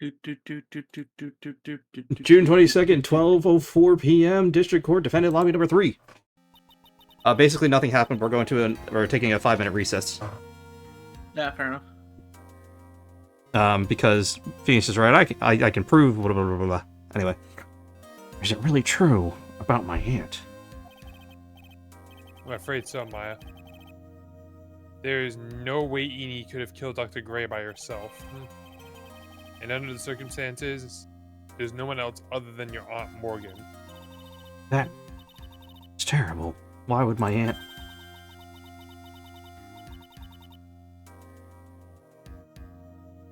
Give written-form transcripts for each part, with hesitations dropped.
June 22nd, 12:04 p.m. District Court, defendant lobby number 3. Basically nothing happened. We're taking a 5-minute recess. Yeah, fair enough. Because Phoenix is right. I can prove blah, blah, blah, blah, blah. Anyway. Is it really true about my aunt? I'm afraid so, Maya. There's no way Eni could have killed Dr. Gray by herself. And under the circumstances, there's no one else other than your Aunt Morgan. That's terrible. Why would my aunt...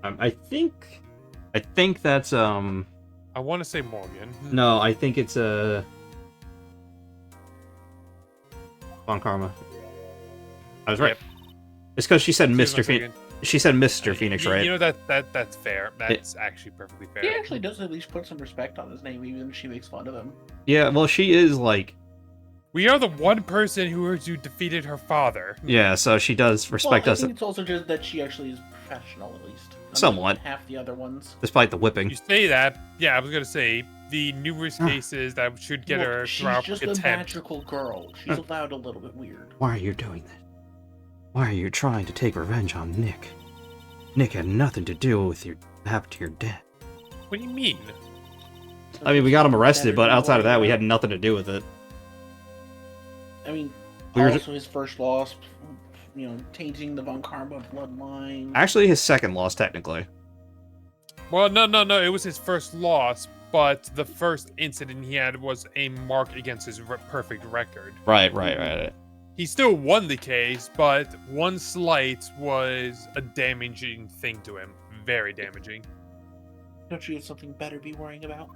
I think that's, I want to say Morgan. No, I think it's, Von Karma. I was right. Yep. It's because she said Excuse Mr. me a Phoenix. second. She said Mr. Phoenix, right? You know that's fair. That's actually perfectly fair. He actually does at least put some respect on his name, even if she makes fun of him. Yeah, well, she is, like... We are the one person who defeated her father. Yeah, so she does respect I us, think it's also just that she actually is professional, at least. Somewhat. Half the other ones. despite the whipping. You say that, yeah, I was gonna say, the numerous cases that should get her She's throughout just the a attempt. magical girl. She's allowed a little bit weird. Why are you doing this? Why are you trying to take revenge on Nick? Nick had nothing to do with your happened to your dad. What do you mean? I mean, we got him arrested, but outside of that, we had nothing to do with it. I mean, We were also his first loss, tainting the Von Karma bloodline. Actually, his second loss, technically. Well, no, it was his first loss, but the first incident he had was a mark against his perfect record. Right. He still won the case, but one slight was a damaging thing to him. Very damaging. Don't you have something better to be worrying about?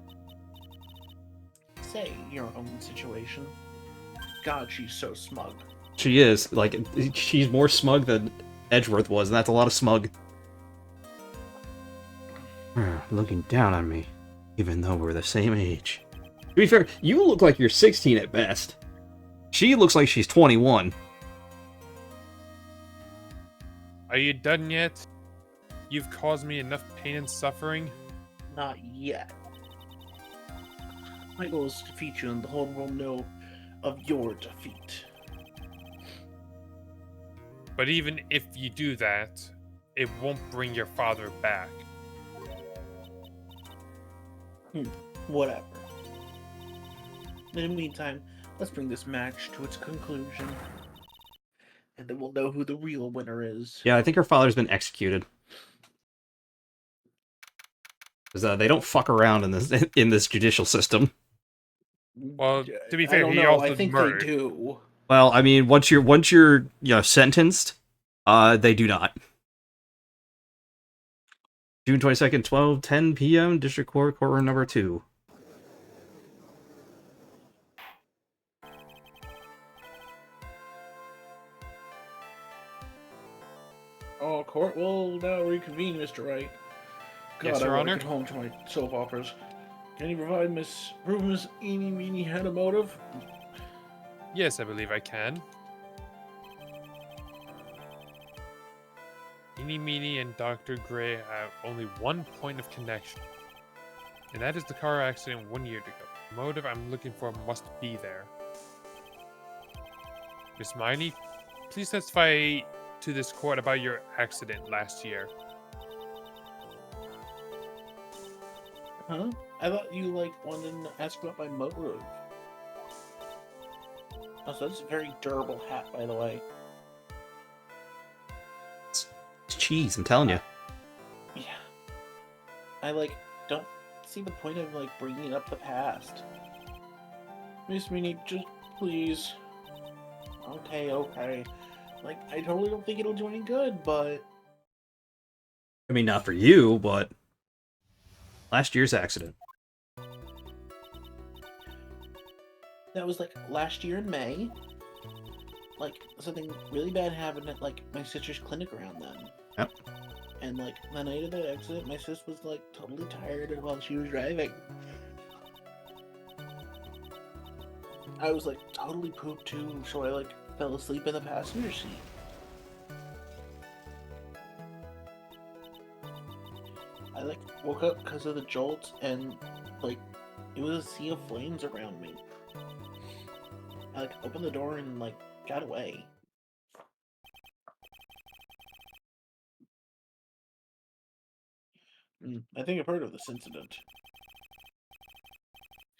Say your own situation. God, she's so smug. She is. Like, she's more smug than Edgeworth was, and that's a lot of smug. Looking down on me, even though we're the same age. To be fair, you look like you're 16 at best. She looks like she's 21. Are you done yet? You've caused me enough pain and suffering. Not yet. My goal is to defeat you, and the whole world know of your defeat. But even if you do that, it won't bring your father back. Whatever. In the meantime, let's bring this match to its conclusion. And then we'll know who the real winner is. Yeah, I think her father's been executed. Because they don't fuck around in this judicial system. Well, to be I fair, don't he know. also I think murdered. they do. Well, I mean, once you're sentenced, they do not. June 22nd, 12:10 p.m. District Court, courtroom number 2. Oh, court will now reconvene, Mr. Wright. God, Yes, I Your want Honor. to get home to my soap operas. Can you provide prove Miss Eeny Meeny had a motive? Yes, I believe I can. Eeny Meeny and Dr. Gray have only one point of connection. And that is the car accident 1 year ago. The motive I'm looking for must be there. Miss Miney, please testify to this court about your accident last year. Huh? I thought you, wanted to ask about my motive. Also, that's a very durable hat, by the way. It's cheese, I'm telling you. Yeah. I, don't see the point of, bringing up the past. Miss Meany, just please. Okay. I totally don't think it'll do any good, but... I mean, not for you, but... last year's accident. That was, last year in May. Something really bad happened at, my sister's clinic around then. Yep. And, the night of that accident, my sis was, totally tired while she was driving. I was, totally pooped, too, so I, fell asleep in the passenger seat. I like woke up because of the jolt, and like it was a sea of flames around me. I like opened the door and like got away. I think I've heard of this incident.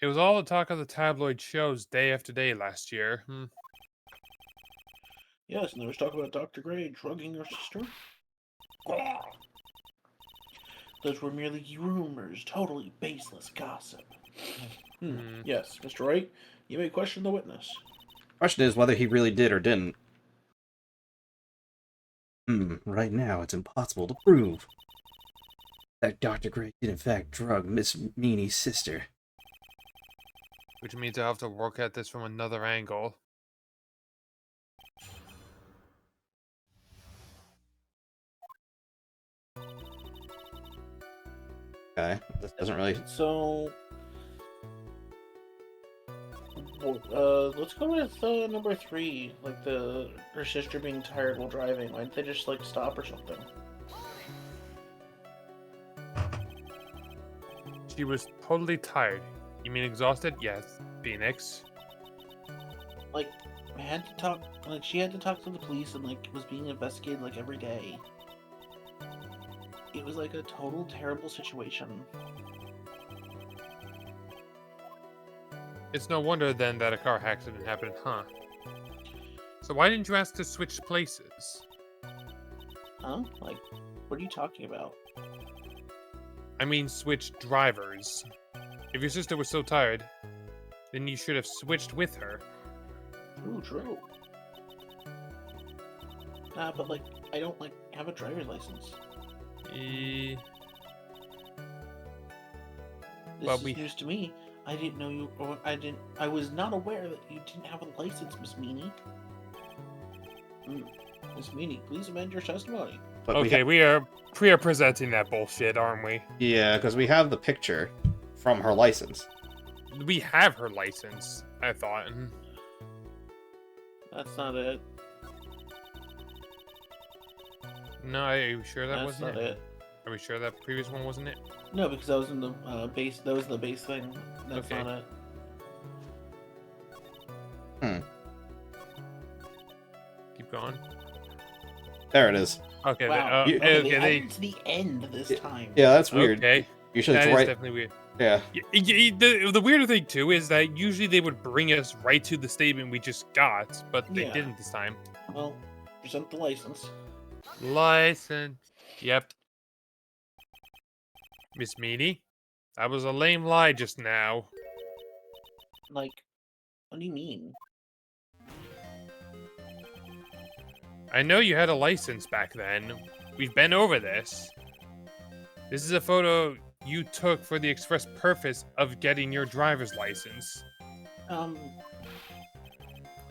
It was all the talk of the tabloid shows day after day last year. Yes, and there was talk about Dr. Gray drugging your sister. Those were merely rumors, totally baseless gossip. Yes, Mr. Wright, you may question the witness. Question is whether he really did or didn't. Right now it's impossible to prove that Dr. Gray did in fact drug Miss Meanie's sister. Which means I have to work at this from another angle. Okay, this doesn't really... So, let's go with number 3. Like her sister being tired while driving. Why didn't they just like stop or something? She was totally tired. You mean exhausted? Yes, Phoenix. Like, I had to talk. Like, she had to talk to the police and like was being investigated like every day. It was like a total terrible situation. It's no wonder then that a car accident happened, huh? So why didn't you ask to switch places? Huh? Like, what are you talking about? I mean switch drivers. If your sister was so tired, then you should have switched with her. True. Nah, but like, I don't like have a driver's license. This Well, is news to me. I didn't know you, or I was not aware that you didn't have a license, Miss Meanie. Miss Meanie, please amend your testimony. But okay, we are presenting that bullshit, aren't we? Yeah, because we have the picture from her license. We have her license, I thought. That's not it. No, are you sure that That's wasn't not it? it. Are we sure that previous one wasn't it? No, because that was in the base. That was the base thing. That's Okay. not it. Keep going. There it is. Okay, Wow. they, Okay, okay, they they, added to the end this time. Yeah, that's weird. okay. Usually That it's is right... definitely weird. Yeah. The weirder thing too is that usually they would bring us right to the statement we just got, but they Yeah. didn't this time. Well, present the license. License. Yep. Miss Meanie, that was a lame lie just now. Like, what do you mean? I know you had a license back then. We've been over this. This is a photo you took for the express purpose of getting your driver's license.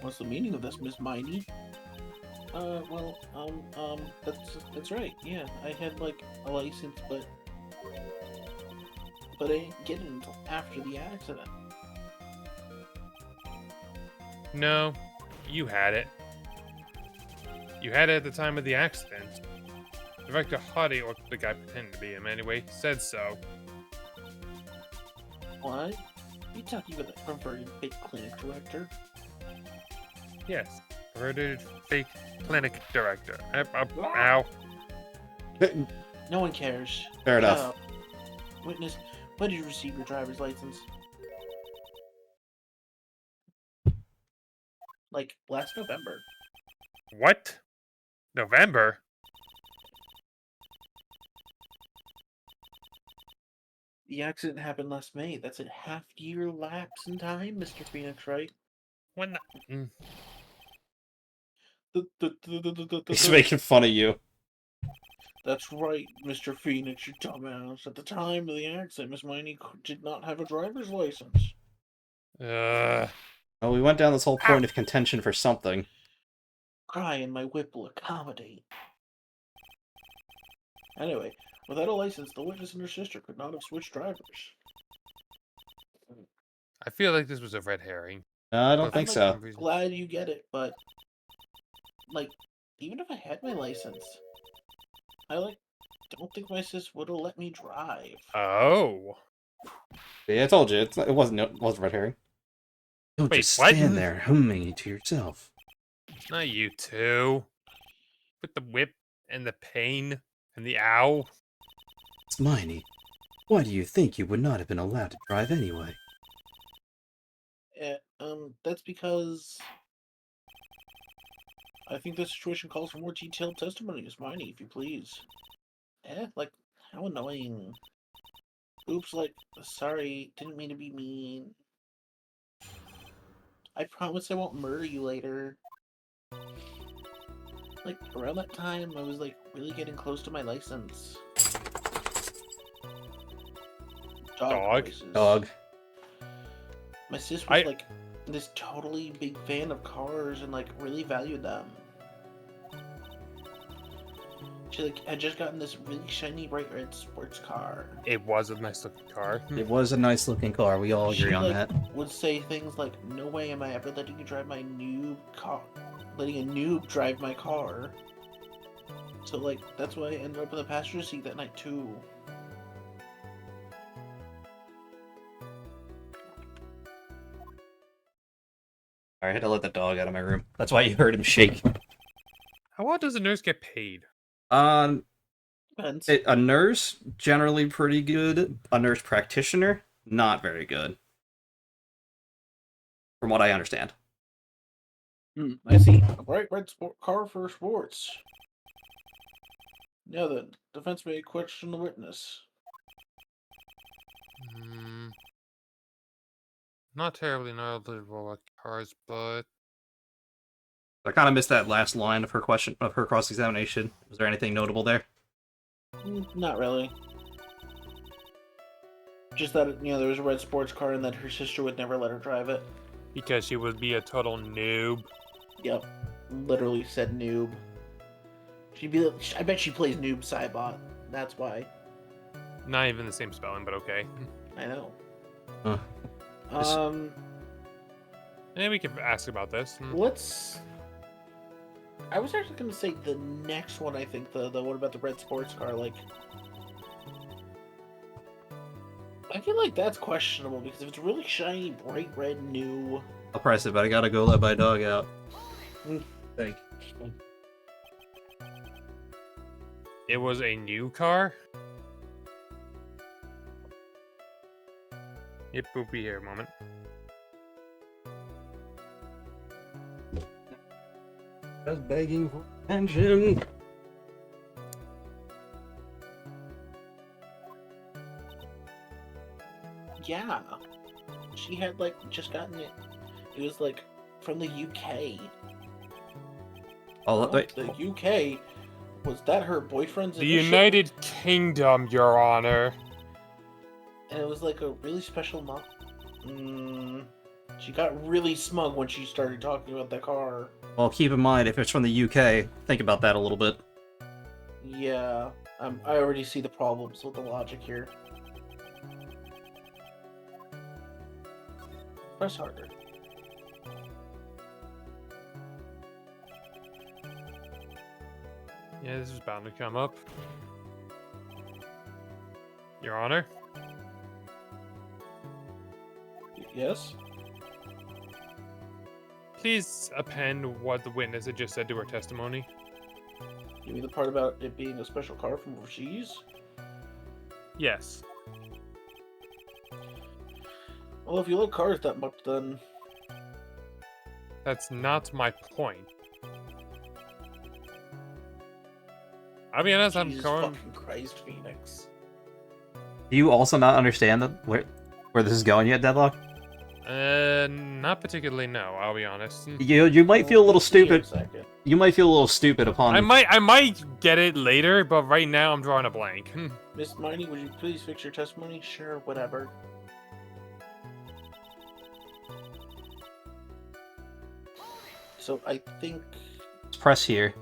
What's the meaning of this, Miss Miney? That's right. Yeah, I had like a license, but I didn't get it until after the accident. No, you had it. You had it at the time of the accident. Director Huddy, or the guy pretending to be him anyway, said so. What? You talking about the perverted fake clinic director? Yes, perverted fake clinic director. Ow. No one cares. Fair enough. Shut up. Witness, when did you receive your driver's license? Like, last November. What? November? The accident happened last May. That's a half-year lapse in time, Mr. Phoenix, right? When the... He's making fun of you. That's right, Mr. Phoenix, you dumbass. At the time of the accident, Miss Miney did not have a driver's license. Well, we went down this whole point of contention for something. Cry and my whip will accommodate. Anyway, without a license, the witness and her sister could not have switched drivers. I feel like this was a red herring. I don't think so. I'm glad you get it, but like, even if I had my license, I like don't think my sis would have let me drive. Oh. Yeah, I told you, it wasn't red herring. Don't Wait, just what? stand there humming to yourself. Not you two. With the whip and the pain and the ow. Hermione, why do you think you would not have been allowed to drive anyway? That's because I think the situation calls for more detailed testimony, Hermione, if you please. Like, how annoying. Oops, like, sorry, didn't mean to be mean. I promise I won't murder you later. Like, around that time, I was, like, really getting close to my license. Dog? Voices. Dog. My sis was, like, this totally big fan of cars and, like, really valued them. She, like, had just gotten this really shiny, bright red sports car. It was a nice looking car. It was a nice looking car, we all agree She, on like, that. would say things like, no way am I ever letting you drive my noob car. Letting a noob drive my car. So, like, that's why I ended up in the passenger seat that night, too. Alright, I had to let the dog out of my room. That's why you heard him shake. How well does a nurse get paid? Depends. A nurse, generally pretty good. A nurse practitioner, not very good. From what I understand. I see. A bright red car for sports. Now then, defense may question the witness. Not terribly knowledgeable about cars, but I kind of missed that last line of her cross-examination. Was there anything notable there? Not really. Just that, there was a red sports car and that her sister would never let her drive it. because she would be a total noob. Yep. Literally said noob. I bet she plays noob Cybot. That's why. Not even the same spelling, but okay. I know. Huh. Yeah, we could ask about this. I was actually going to say the next one, I think, the one about the red sports car, like... I feel like that's questionable, because if it's really shiny, bright red, new... I'll press it, but I gotta go let my dog out. Thank you. It was a new car? Yep, we'll be here a moment. Just begging for attention. Yeah. She had, like, just gotten it. It was, like, from the UK. Oh, wait. The UK? Was that her boyfriend's The initial? United Kingdom, Your Honor. And it was, like, a really special mom. She got really smug when she started talking about the car. Well, keep in mind, if it's from the UK, think about that a little bit. Yeah. I already see the problems with the logic here. Press harder. Yeah, this is bound to come up. Your Honor? Yes? Please append what the witness had just said to her testimony. You mean the part about it being a special car from overseas? Yes. Well, if you like cars that much, then... That's not my point. I'll be honest, I'm Jesus going... fucking Christ, Phoenix. Do you also not understand where this is going yet, Deadlock? Not particularly, no, I'll be honest. You might feel a little stupid. Second. You might feel a little stupid upon... I might get it later, but right now I'm drawing a blank. Miss Miney, would you please fix your testimony? Sure, whatever. So I think... Press here.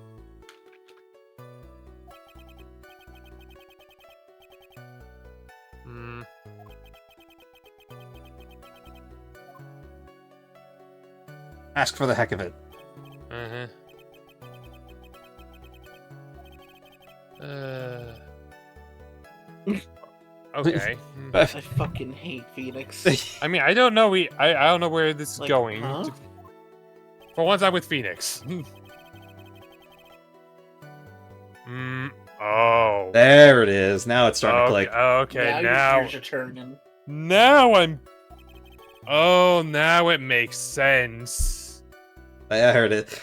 Ask for the heck of it. Okay. I fucking hate Phoenix. I mean, I don't know. I don't know where this is Like, going. huh? For once, I'm with Phoenix. Oh. There it is. Now it's starting to click. Okay, now your gears are turning. now I'm. Oh, now it makes sense. There it is.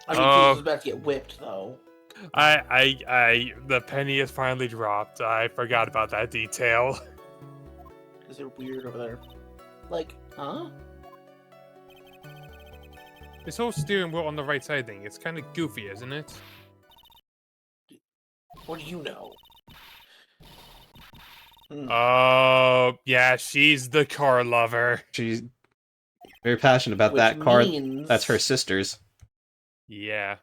I mean, Oh. Phoenix is about to get whipped, though. The penny has finally dropped. I forgot about that detail. Because they're weird over there. Like, huh? This whole steering wheel on the right side thing, it's kind of goofy, isn't it? What do you know? Oh, yeah, she's the car lover. She's very passionate about Which that car. means- That's her sister's. Yeah.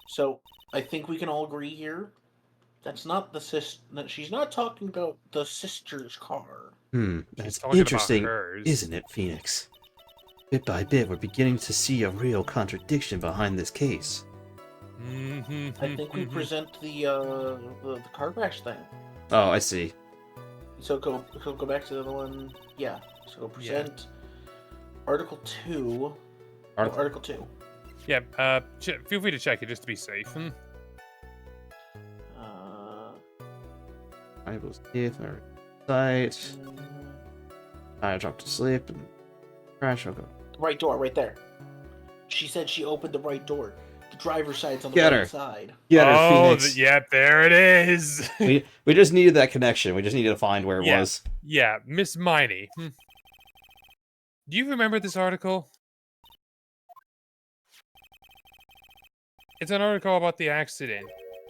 So, I think we can all agree here. That's not the she's not talking about the sister's car. That's talking about interesting, hers. isn't it, Phoenix? Bit by bit, we're beginning to see a real contradiction behind this case. I think we present the car crash thing. Oh, I see. So go back to the other one. Yeah. So go present Article 2. Article 2. Yeah, feel free to check it just to be safe. I was here for sight. I dropped to sleep and crash. I'll go. Right door, right there. She said she opened the right door. The driver's side's on the Get right her. side. Get her, Oh, Phoenix. yep, there it is. We just needed that connection. We just needed to find where it Yeah. was. Yeah, Miss Miney. Do you remember this article? It's an article about the accident.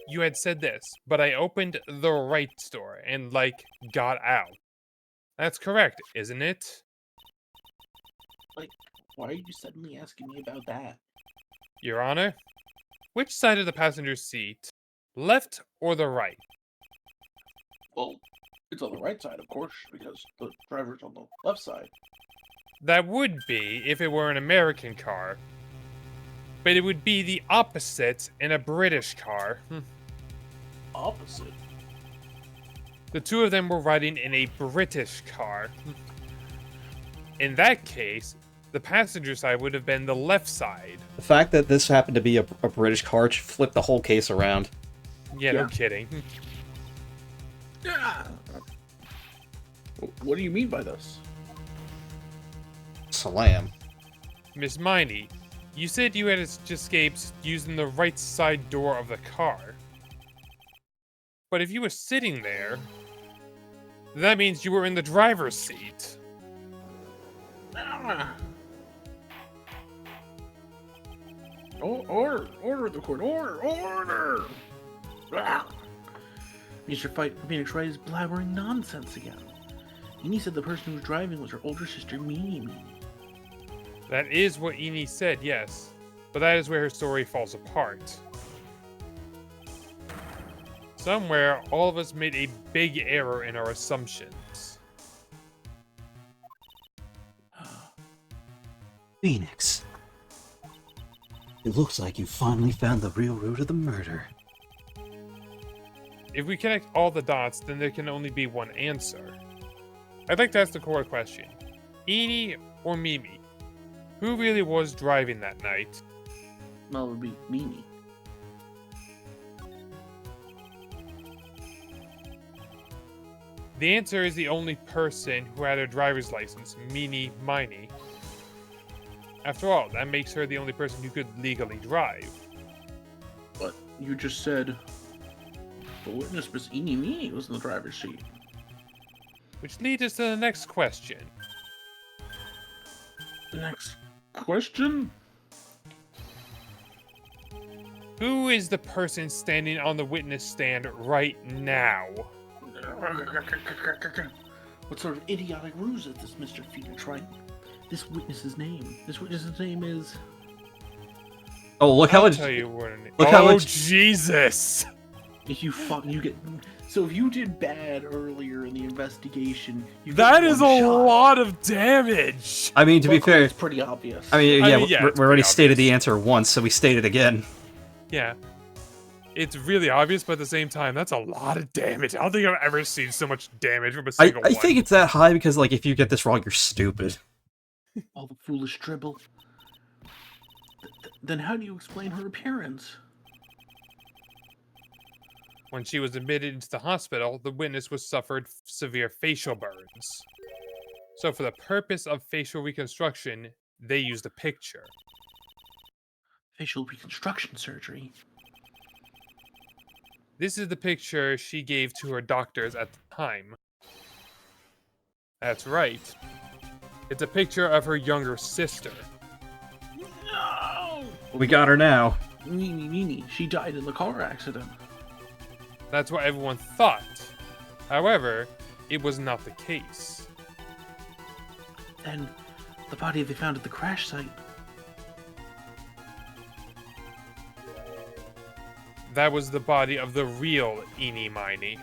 You had said this, but I opened the right door and, like, got out. That's correct, isn't it? Why are you suddenly asking me about that? Your Honor? Which side of the passenger seat? Left or the right? Well, it's on the right side, of course, because the driver's on the left side. That would be if it were an American car. But it would be the opposite in a British car. Opposite. The two of them were riding in a British car. In that case, the passenger side would have been the left side. The fact that this happened to be a British car flipped the whole case around. Yeah, no Yeah. kidding. Yeah. What do you mean by this? Slam. Miss Miney, you said you had escaped using the right side door of the car. But if you were sitting there, that means you were in the driver's seat. Order the court. Order. Mr. Phoenix Wright is blabbering nonsense again. Eni said the person who was driving was her older sister, Mimi. That is what Eni said, yes. But that is where her story falls apart. Somewhere, all of us made a big error in our assumptions. Phoenix. It looks like you finally found the real root of the murder. If we connect all the dots, then there can only be one answer. I'd like to ask the core question. Eni or Mimi? Who really was driving that night? Well, it would be Mimi. The answer is the only person who had a driver's license, Meanie Miney. After all, that makes her the only person who could legally drive. But you just said the witness, Miss Eni Mimi, was in the driver's seat. Which leads us to the next question. Next question? Who is the person standing on the witness stand right now? What sort of idiotic ruse is this, Mr. Phoenix Wright? This witness's name is... Oh, look how I'll much. tell you what it is. Look how Oh, much- Jesus! If you get... So if you did bad earlier in the investigation, you get That is a one shot. lot of damage! I mean, to be Luckily, fair, it's pretty obvious. I mean, I yeah, mean, yeah, we it's already pretty stated the obvious. answer once, so we state it again. Yeah. It's really obvious, but at the same time, that's a lot of damage. I don't think I've ever seen so much damage from a I single one. think it's that high because, like, if you get this wrong, you're stupid. All the foolish dribble. Then how do you explain her appearance? When she was admitted into the hospital, the witness was suffered severe facial burns. So for the purpose of facial reconstruction, they used a picture. Facial reconstruction surgery. This is the picture she gave to her doctors at the time. That's right. It's a picture of her younger sister. No! We got her now. Mimi, she died in the car accident. That's what everyone thought. However, it was not the case. Then, the body they found at the crash site. That was the body of the real Eenie Miney.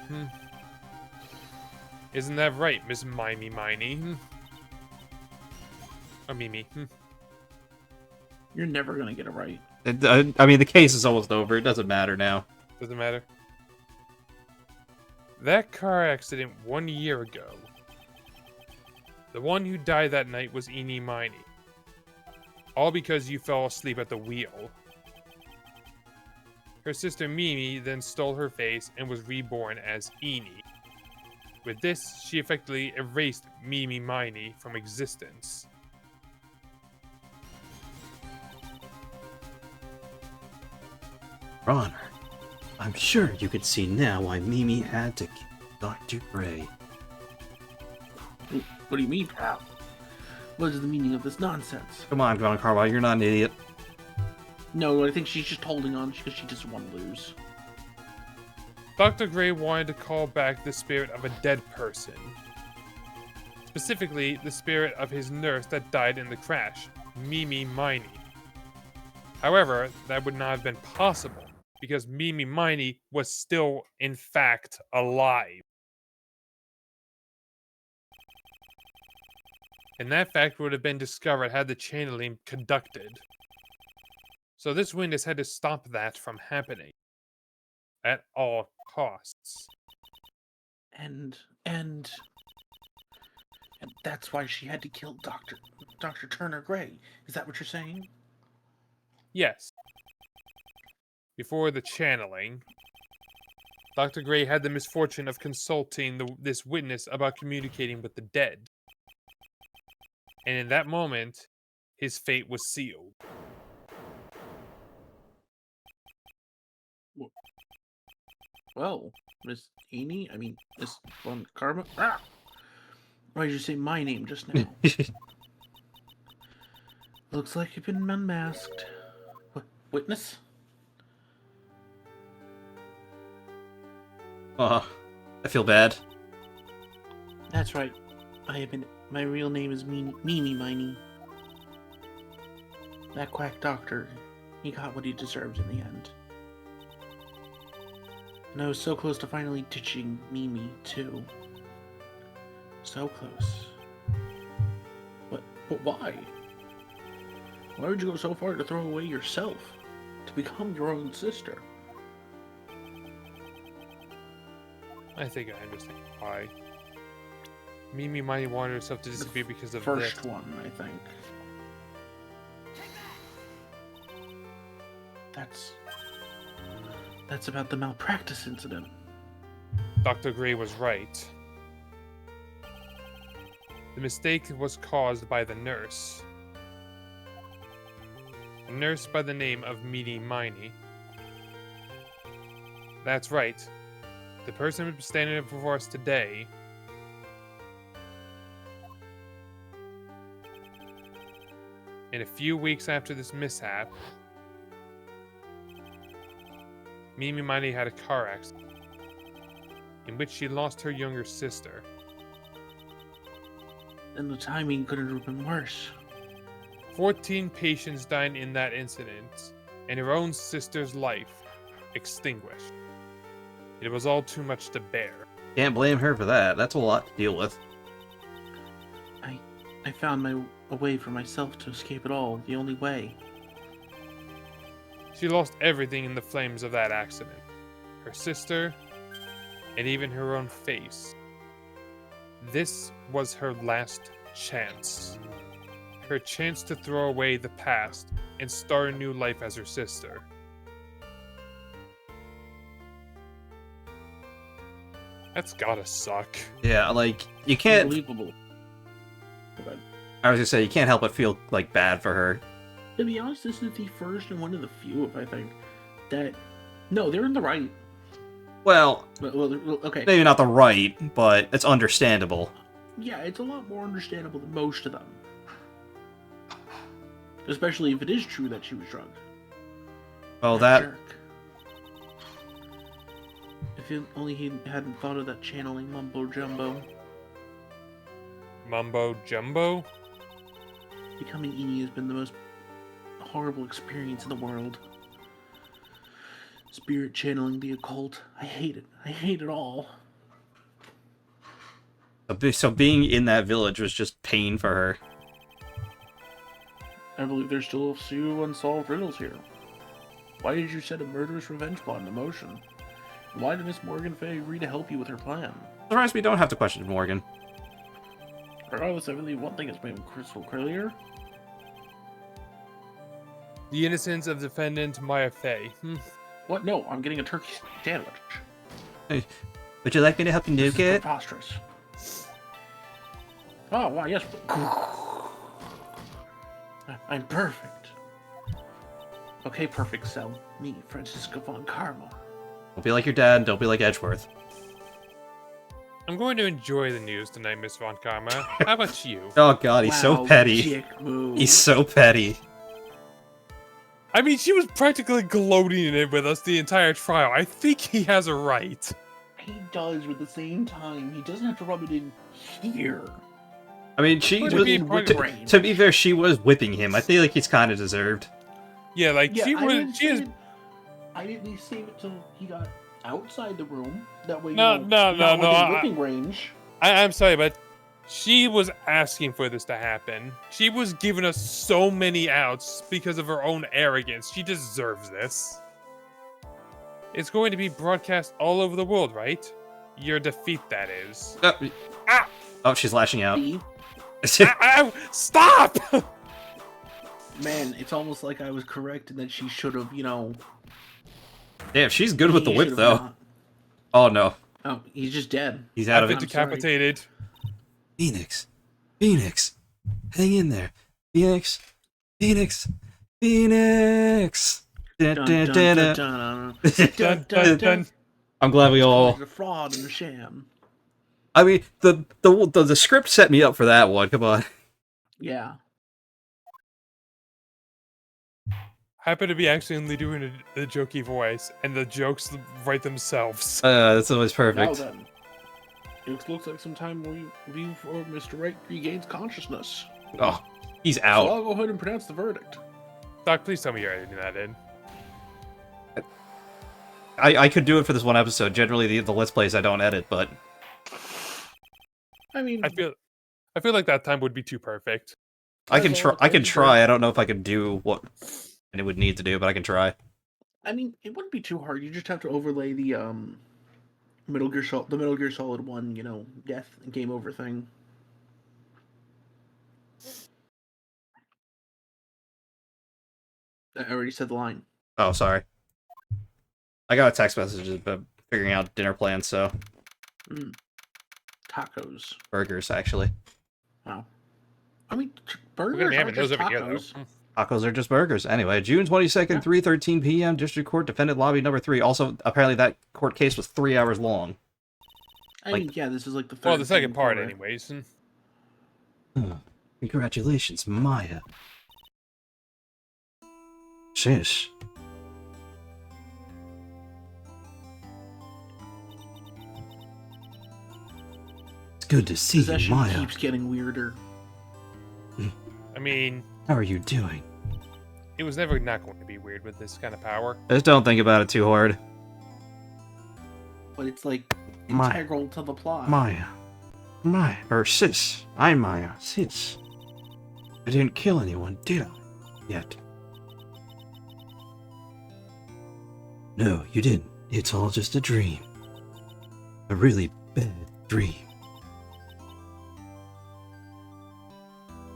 Isn't that right, Miss Mimey Miney? Or Mimi. You're never gonna get it right. I mean, the case is almost over. It doesn't matter now. Doesn't matter. That car accident 1 year ago. The one who died that night was Eenie Miney. All because you fell asleep at the wheel. Her sister Mimi then stole her face and was reborn as Eenie. With this, she effectively erased Mimi Miney from existence. Honor, I'm sure you could see now why Mimi had to kill Dr. Gray. What do you mean, pal? What is the meaning of this nonsense? Come on, John Carwell, you're not an idiot. No, I think she's just holding on because she doesn't want to lose. Dr. Gray wanted to call back the spirit of a dead person. Specifically, the spirit of his nurse that died in the crash, Mimi Miney. However, that would not have been possible, because Mimi Miney was still, in fact, alive. And that fact would have been discovered had the channeling conducted. So this witness had to stop that from happening. At all costs. And that's why she had to kill Dr. Turner Gray. Is that what you're saying? Yes. Before the channeling, Dr. Gray had the misfortune of consulting this witness about communicating with the dead. And in that moment, his fate was sealed. Well, Miss Miss Von Karma. Ah! Why did you say my name just now? Looks like you've been unmasked. Witness? I feel bad. That's right. My real name is Mimi Miney. That quack doctor, he got what he deserved in the end. And I was so close to finally ditching Mimi, too. So close. But why? Why would you go so far to throw away yourself? To become your own sister? I think I understand why. Mimi Miney wanted herself to disappear because of this. First one, I think. That's about the malpractice incident. Dr. Gray was right. The mistake was caused by the nurse. A nurse by the name of Mimi Miney. That's right. The person standing before us today in a few weeks after this mishap, Mimi Miney had a car accident in which she lost her younger sister. And the timing couldn't have been worse. 14 patients died in that incident, and her own sister's life extinguished. It was all too much to bear. Can't blame her for that. That's a lot to deal with. I found a way for myself to escape it all, the only way. She lost everything in the flames of that accident. her sister, and even her own face. This was her last chance. Her chance to throw away the past and start a new life as her sister. That's gotta suck. Yeah, like, you can't... Unbelievable. Okay. I was gonna say, you can't help but feel, like, bad for her. To be honest, this is the first and one of the few, if I think, that... No, they're in the right. Well, Well, okay. maybe not the right, but it's understandable. Yeah, it's a lot more understandable than most of them. Especially if it is true that she was drunk. Well, That that... jerk. If only he hadn't thought of that channeling mumbo jumbo. Mumbo jumbo? Becoming Edie has been the most horrible experience in the world. Spirit channeling the occult. I hate it. I hate it all. So being in that village was just pain for her. I believe there's still a few unsolved riddles here. Why did you set a murderous revenge plot into motion? Why did Miss Morgan Fay agree to help you with her plan? Surprised we don't have to question Morgan. Regardless, I believe one thing has made crystal clear. The innocence of defendant Maya Fey. What? No, I'm getting a turkey sandwich. Hey, would you like me to help you This nuke is it? preposterous. Oh, wow, yes. I'm perfect. Okay, perfect cell. Me, Francisco von Karma. Don't be like your dad, and don't be like Edgeworth. I'm going to enjoy the news tonight, Miss Von Karma. How about you? Oh god, he's so Wow, petty. dick move. He's so petty. I mean, she was practically gloating in it with us the entire trial. I think he has a right. He does, but at the same time, he doesn't have to rub it in here. I mean, she Would was, be part of to, the to be fair, she was whipping him. I feel like he's kind of deserved. Yeah, like Yeah, she was. She is. I didn't least save it till he got outside the room. That way, No, you know, no, not no, within no, whipping range. I'm sorry, but she was asking for this to happen. She was giving us so many outs because of her own arrogance. She deserves this. It's going to be broadcast all over the world, right? Your defeat, that is. Ah! Oh, she's lashing out. See? Stop! Man, it's almost like I was correct in that she should have, you know. Damn, she's good with the he whip, should have though. not. Oh, no. Oh, he's just dead. He's out I've of been it. decapitated. Phoenix. Phoenix. Hang in there. Phoenix. Phoenix. Phoenix. Dun, Dun, dun, dun, dun, dun, dun. dun, Dun, dun, dun. I'm glad we all... There's a fraud and a sham. I mean, the script set me up for that one. Come on. Yeah. Happen to be accidentally doing a jokey voice, and the jokes write themselves. That's always Now perfect. then, it looks like some time before Mr. Wright regains consciousness. Oh, he's So out. I'll go ahead and pronounce the verdict. Doc, please tell me you're editing that in. I could do it for this one episode. Generally, the Let's Plays I don't edit, but... I mean, I feel like that time would be too perfect. I can That's try. all I can it's try. I don't know if I can do what it would need to do, but I can try. I mean, it wouldn't be too hard. You just have to overlay the Metal Gear Solid 1, you know, death and game over thing. I already said the line. Oh, sorry. I got a text message about figuring out dinner plans, so Tacos. burgers actually. Wow. I mean, We're burgers gonna be are having just those over here, though. tacos. Tacos are just burgers. Anyway, June 22nd, Yeah. 3:13 p.m. District Court, defendant lobby number 3. Also, apparently that court case was 3 hours long. I mean, yeah, this is like the third. Well, the second thing part, for it. anyways. Congratulations, Maya. Shish. It's good to see you, Possession Maya. keeps getting weirder. I mean, How are you doing? it was never not going to be weird with this kind of power. Just don't think about it too hard. But it's like Maya. integral to the plot. Maya. Maya. Or sis. I'm Maya. Sis. I didn't kill anyone, did I? Yet. No, you didn't. It's all just a dream. A really bad dream.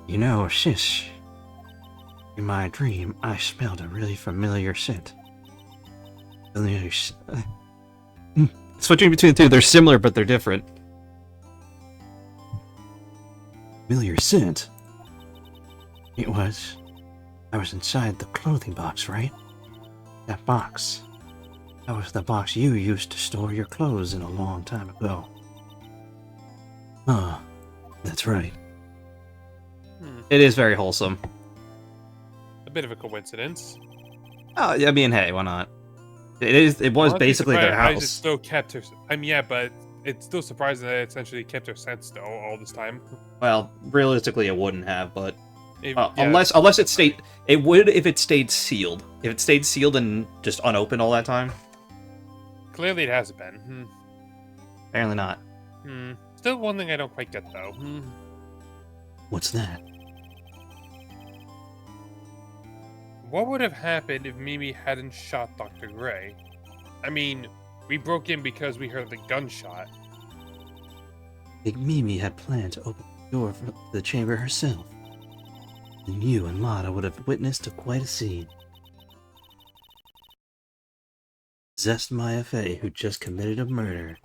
You know, Shish, in my dream, I smelled a really familiar scent. Switching between the two, they're similar, but they're different. Familiar scent? I was inside the clothing box, right? That box. That was the box you used to store your clothes in a long time ago. Oh, that's right. It is very wholesome. A bit of a coincidence. Oh, I mean, hey, why not? It was Honestly, basically their surprised house. It still kept her. I mean, yeah, but it's still surprising that it essentially kept her sense though all this time. Well, realistically, it wouldn't have, but Yeah, unless it stayed, it would if it stayed sealed. If it stayed sealed and just unopened all that time. clearly it hasn't been. Apparently not. Still one thing I don't quite get though. What's that? What would have happened if Mimi hadn't shot Dr. Gray? I mean, we broke in because we heard the gunshot. Big Mimi had planned to open the door for the chamber herself. And you and Lada would have witnessed quite a scene. Possessed Maya Fey, who just committed a murder.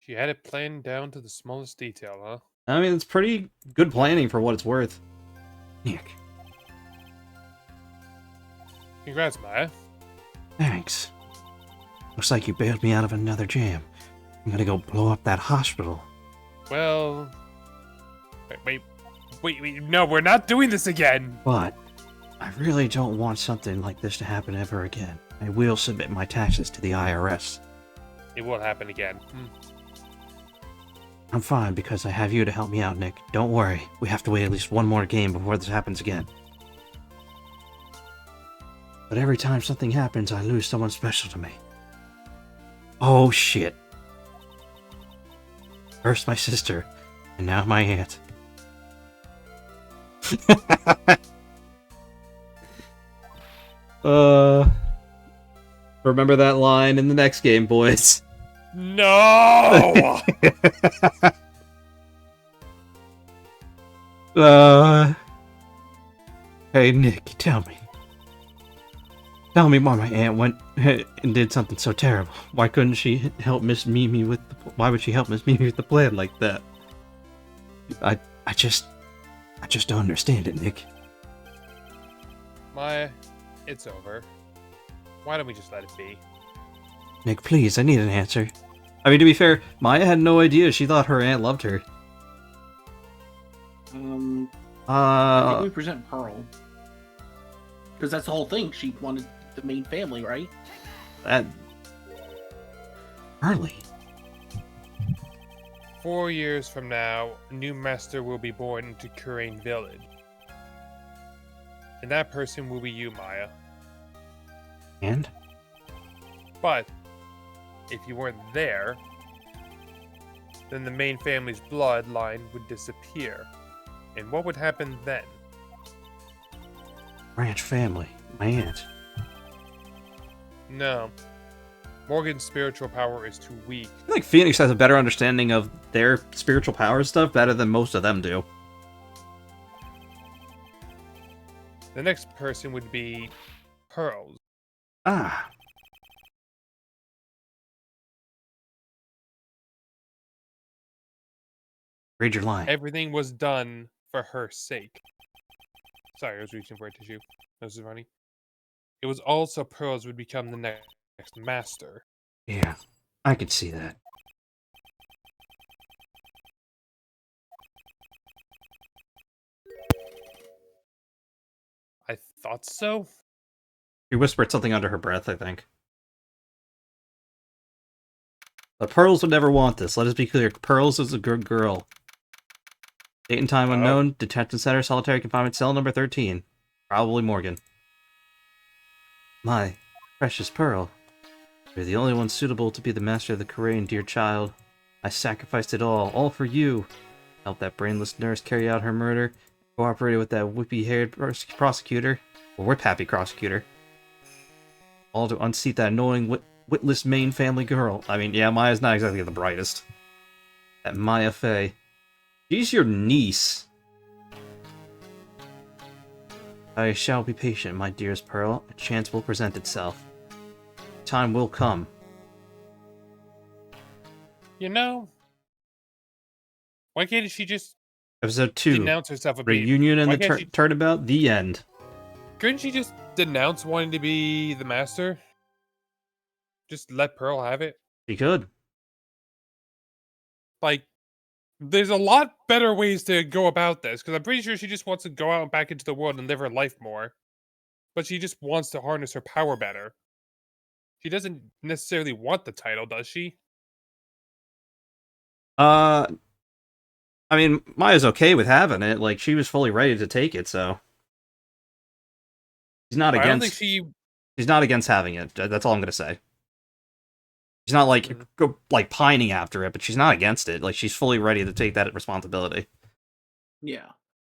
She had it planned down to the smallest detail, huh? I mean, it's pretty good planning for what it's worth. Nick. Congrats, Maya. Thanks. Looks like you bailed me out of another jam. I'm gonna go blow up that hospital. Well... Wait, no, we're not doing this again! But I really don't want something like this to happen ever again. I will submit my taxes to the IRS. It will happen again. I'm fine because I have you to help me out, Nick. Don't worry. We have to wait at least one more game before this happens again. But every time something happens, I lose someone special to me. Oh shit. First my sister, and now my aunt. Remember that line in the next game, boys. No! Hey Nick, tell me. Tell me why my aunt went and did something so terrible. Why couldn't she help Miss Mimi with the... Why would she help Miss Mimi with the plan like that? I just don't understand it, Nick. Maya, it's over. Why don't we just let it be? Nick, please, I need an answer. I mean, to be fair, Maya had no idea. She thought her aunt loved her. I think we present Pearl. Because that's the whole thing. She wanted the main family, right? That... Early. 4 years from now, a new master will be born into Kurain Village. And that person will be you, Maya. And? But, if you weren't there, then the main family's bloodline would disappear. And what would happen then? Ranch family. My aunt. No. Morgan's spiritual power is too weak. I feel like Phoenix has a better understanding of their spiritual power stuff better than most of them do. The next person would be Pearls. Ah. Read your line. Everything was done for her sake. Sorry, I was reaching for a tissue. This is funny. It was also Pearls would become the next master. Yeah, I could see that. I thought so? She whispered something under her breath, I think. But Pearls would never want this. Let us be clear. Pearls is a good girl. Date and time unknown. Detention center. Solitary confinement cell number 13. Probably Morgan. My precious Pearl. You're the only one suitable to be the master of the Kurain, dear child. I sacrificed it all for you. Helped that brainless nurse carry out her murder. Cooperated with that whippy-haired prosecutor. Or whip-happy prosecutor. All to unseat that annoying witless main family girl. I mean, yeah, Maya's not exactly the brightest. That Maya Fey. She's your niece. I shall be patient, my dearest Pearl. A chance will present itself. Time will come. You know, why can't she just Episode 2. denounce herself a bit? Reunion and Why the can't she? turnabout. The end. Couldn't she just denounce wanting to be the master? Just let Pearl have it. She could. Like, there's a lot better ways to go about this, because I'm pretty sure she just wants to go out and back into the world and live her life more. But she just wants to harness her power better. She doesn't necessarily want the title, does she? I mean, Maya's okay with having it. Like, she was fully ready to take it, so she's not I don't think against. she. She's not against having it. That's all I'm gonna say. She's not like like pining after it, but she's not against it. Like, she's fully ready to take that responsibility. Yeah.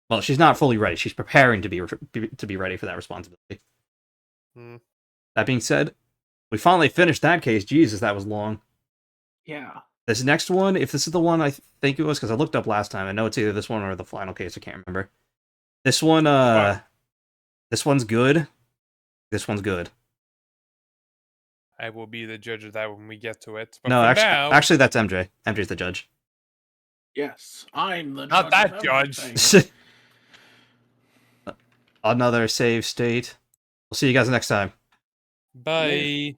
Well, she's not fully ready. She's preparing to be ready for that responsibility. Hmm. That being said, we finally finished that case. Jesus, that was long. Yeah. This next one, if this is the one I think it was, because I looked up last time, I know it's either this one or the final case. I can't remember. This one, this one's good. This one's good. I will be the judge of that when we get to it. But No, for actually, now, actually, that's MJ. MJ's the judge. Yes, I'm the Not judge that of judge. everything. Another save state. We'll see you guys next time. bye.